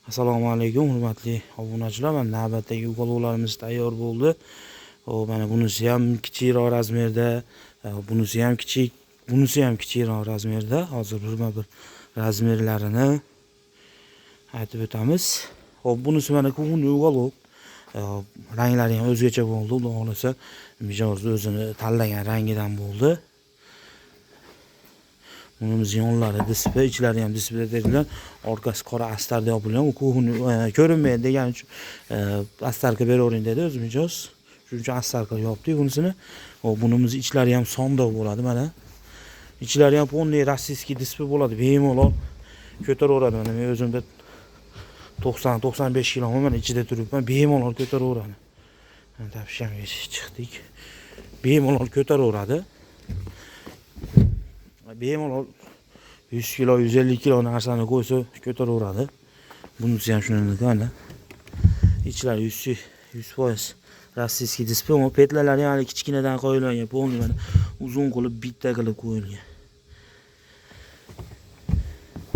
Assalomu alaykum hurmatli obunachilar. Mana navbatdagi uqaloqlarimiz tayyor bo'ldi. Mana bunisi ham kichikroq razmerda, bunisi ham kichik, bunisi ham kichikroq razmerda. Hozir bir razmerlarini aytib o'tamiz. Bunisi mana ko'ngilli uqaloq. Ranglari ham o'zgacha bo'ldi. Xudo xolasa mijozni o'zini tanlagan rangidan bo'ldi. Bunimiz yonlari displey, ichlari ham displey terilgan, orqasi qora astarda yopilgan. U ko'rinmaydi degan uchun astarga beravering dedi o'zi mijoz. Shuning uchun astarga yopdik bunisini. Bunimiz ichlari ham sonda bo'ladi mana. Ichlari ham polniy rossiyskiy displey bo'ladi. Bemalol ko'taraveradi. Mana men o'zimda 90-95 kg mana ichida turibman, bemalol ko'taraveradi. Mana topishga chiqdik. Bemalol ko'taraveradi. Bemalol 100 kg, 150 kg narsani qo'ysa ko'taraveradi. Bunisi ham shunday mana. Ichlari 100% rossiyskiy displey, ammo petlalari ham kichkinadan qo'yilgan, polniy mana uzun qilib bitta qilib qo'yilgan.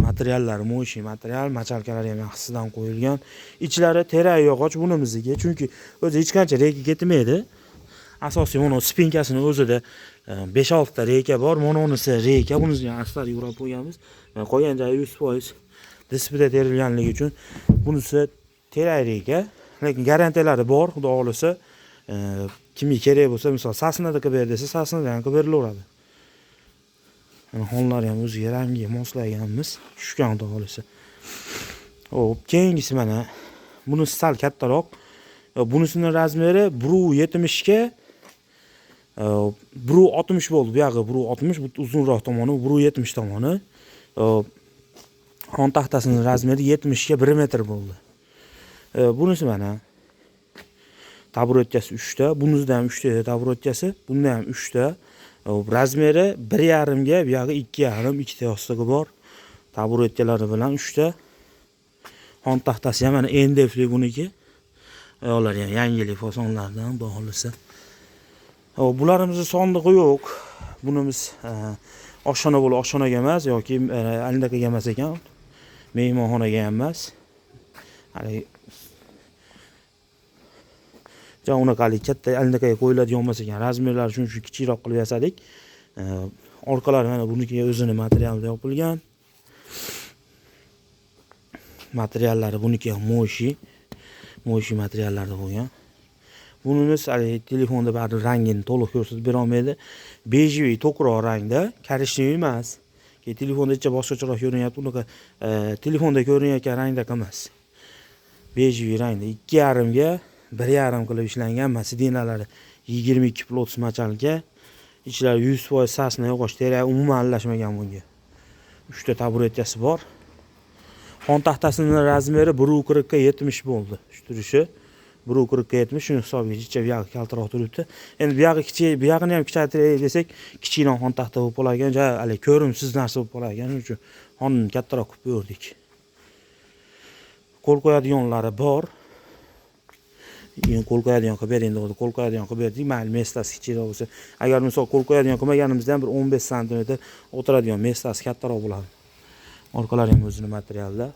Materiallari mo'yshin material, machalkalari ham yaxshisidan qo'yilgan. Ichlari terak yog'och bunimizniki, chunki o'zi hech qancha reyka ketmaydi. Asosiy mana spinkasini o'zida 5-6 ta reyka bor. Mana unisi reyka, bunisiga astar yurab qo'yganmiz. Qolgan joyi 100% displey terilganligi uchun bunisi terak reyka, lekin garantiyalari bor. Xudo xolasa kimga kerak bo'lsa, misol sasnada qilib ber desa, sasnada ham qilib berilaveradi. Xonlari ham o'ziga rangiga moslaganmiz, tushgan xudo xolasa. Keyingisi mana bunisi sal kattaroq. Bunisining razmeri 1.70 ga 1.60 bo'ldi. Bu yog'i 1.60, bu uzunroq tomoni 1.70 tomoni. Xon taxtasining razmeri 70 ga 1 metr bo'ldi. Bunisi mana taburetkasi 3 ta, bunisida ham 3 ta taburetkasi, bunda ham 3 ta. Razmeri 1.5 ga, bu yog'i 2.5, 2 ta yostiqi bor. Taburetkalari bilan 3 ta. Xon taxtasi ham mana endefli buniki. Ular ham yangilik fasonlardan xudo xolasa. Bularimizni sondig'i yo'q. Bunimiz oshxona bo'lib oshxonaga emas yoki alindaqaga emas ekan. Mehmonxonaga ham emas. Hali unaqalik katta alindaqaga qo'yiladigan emas ekan. Razmerlari shuning uchun kichikroq qilib yasadik. Orqalari mana buniki o'zini materialida yopilgan. Materiallari buniki ham mo'yshi materiallarda bo'lgan. Bunimiz telefonda baribir rangini to'liq ko'rsatib bera olmaydi. Bejiviy to'qroq rangda, korishneviy emas. Telefonda ichcha boshqacharoq ko'rinyapti. Unaqa telefonda ko'rinayotgan rangda emas. Bejiviy rangda 2.5 ga 1.5 qilib ishlangan. Masidinalari 22 plots machalka. Ichlari 100% sasna yog'och terak, umuman aralashmagan bunga. 3 ta taburetkasi bor. Xon taxtasining razmeri 1.40 ga 70 bo'ldi. Shu turishi 1.40 ga 70, shuni hisobiga ichcha bu yog'i kaltaroq turibdi. Endi bu yog'i kichik, bu yog'ini ham kichaytiraylik desak, kichikroq xon taxta bo'lib qolgan, hali ko'rimsiz narsa bo'lib qolgan. Shuning uchun xonni kattaroq qilib qo'ydik. Qo'l qo'yadiganlari bor. Qo'l qo'yadigan qilib bering dedi, qo'l qo'yadigan qilib berdik. Mayli, mestasi kichikroq bo'lsa, agar misol qo'l qo'yadigan qilmaganimizda ham bir 15 sm o'tiradigan mestasi kattaroq bo'ladi. Orqalari ham o'zining materialda.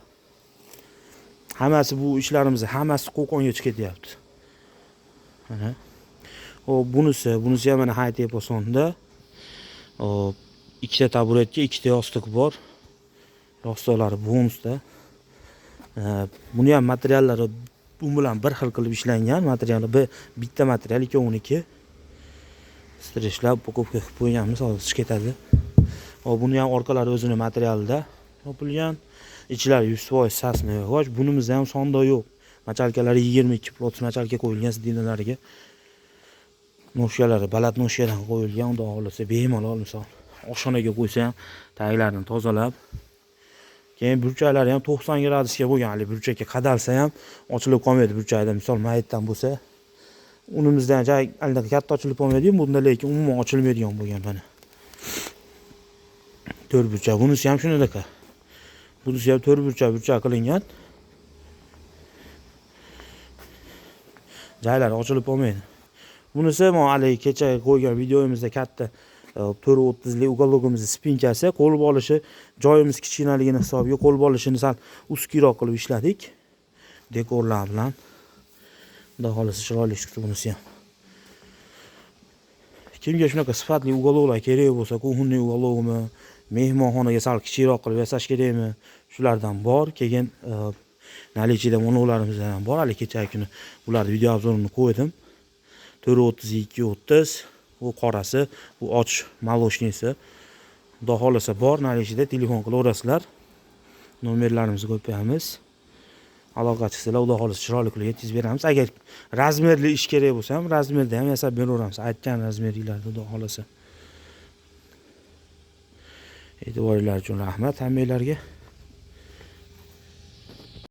Hammasi bu ishlarimiz hammasi qo'qonga chiqib ketyapti. Mana. Bunisi ham mana high tep osonda. Ikkita taburetka, ikkita yostiq bor. Yostiqlari bonusda. Buni ham materiallari bu bilan bir xil qilib ishlangan. Materiali bitta material, ikkoviniki. Strichlab pokovka qilib qo'yganmiz, hozir chiqib ketadi. Buni ham orqalari o'zining materialida yopilgan. Ichlari 100% sasna yog'och. Bunimizda ham sonda yo'q. Machalkalari 22 plots machalka qo'yilgan sidinalariga. Noshkalari baland noshkadan qo'yilgan. Xudo xolasa bemalol misol oshxonaga qo'ysa ham tagillarini tozalab, keyin burchaklari ham 90 gradusga bo'lgan. Hali burchakka qadalsa ham ochilib qolmaydi burchakda. Misol mayitdan bo'lsa, unimizdan albatta katta ochilib qolmaydi, bunda lekin umuman ochilmaydigan bo'lgan mana. 4 burchak. Bunisi ham shunaqa. Bunisi ham 4 burchak qilingan. Joylari ochilib qolmaydi. Bunisi men hali kecha qo'ygan videomizda katta 4.30 lik uqalogimiz spinkasi, qo'lib olishi joyimiz kichkinaligini hisobiga qo'lib olishini sal uskiyroq qilib ishladik. dekorlar bilan. Xudo xolasa chiroyli chiqdi bunisi ham. Kimga shunaqa sifatli uголовlar kerak bo'lsa, kuxunniy uголовmi, mehmonxonaga sal kichikroq qilib yasash kerakmi? Shulardan bor. Keyin nalichida monolarimiz ham bor. Hali kecha kuni bularni video obzorini qo'ydim. 430 230 bu qorasi, bu och moloshnisi. Xudo xolasa bor, nalichida telefon qilaverasizlar. Nomerlarimizni qo'yamiz. Aloqa qilsanglar, xudo xolasa chiroyli qilib yetkazib beramiz. Agar razmerli ish kerak bo'lsa ham, razmerda ham yasab beraveramiz. Aytgan razmerlarni xudo xolasa. E'tiboringlar uchun rahmat hammanglarga.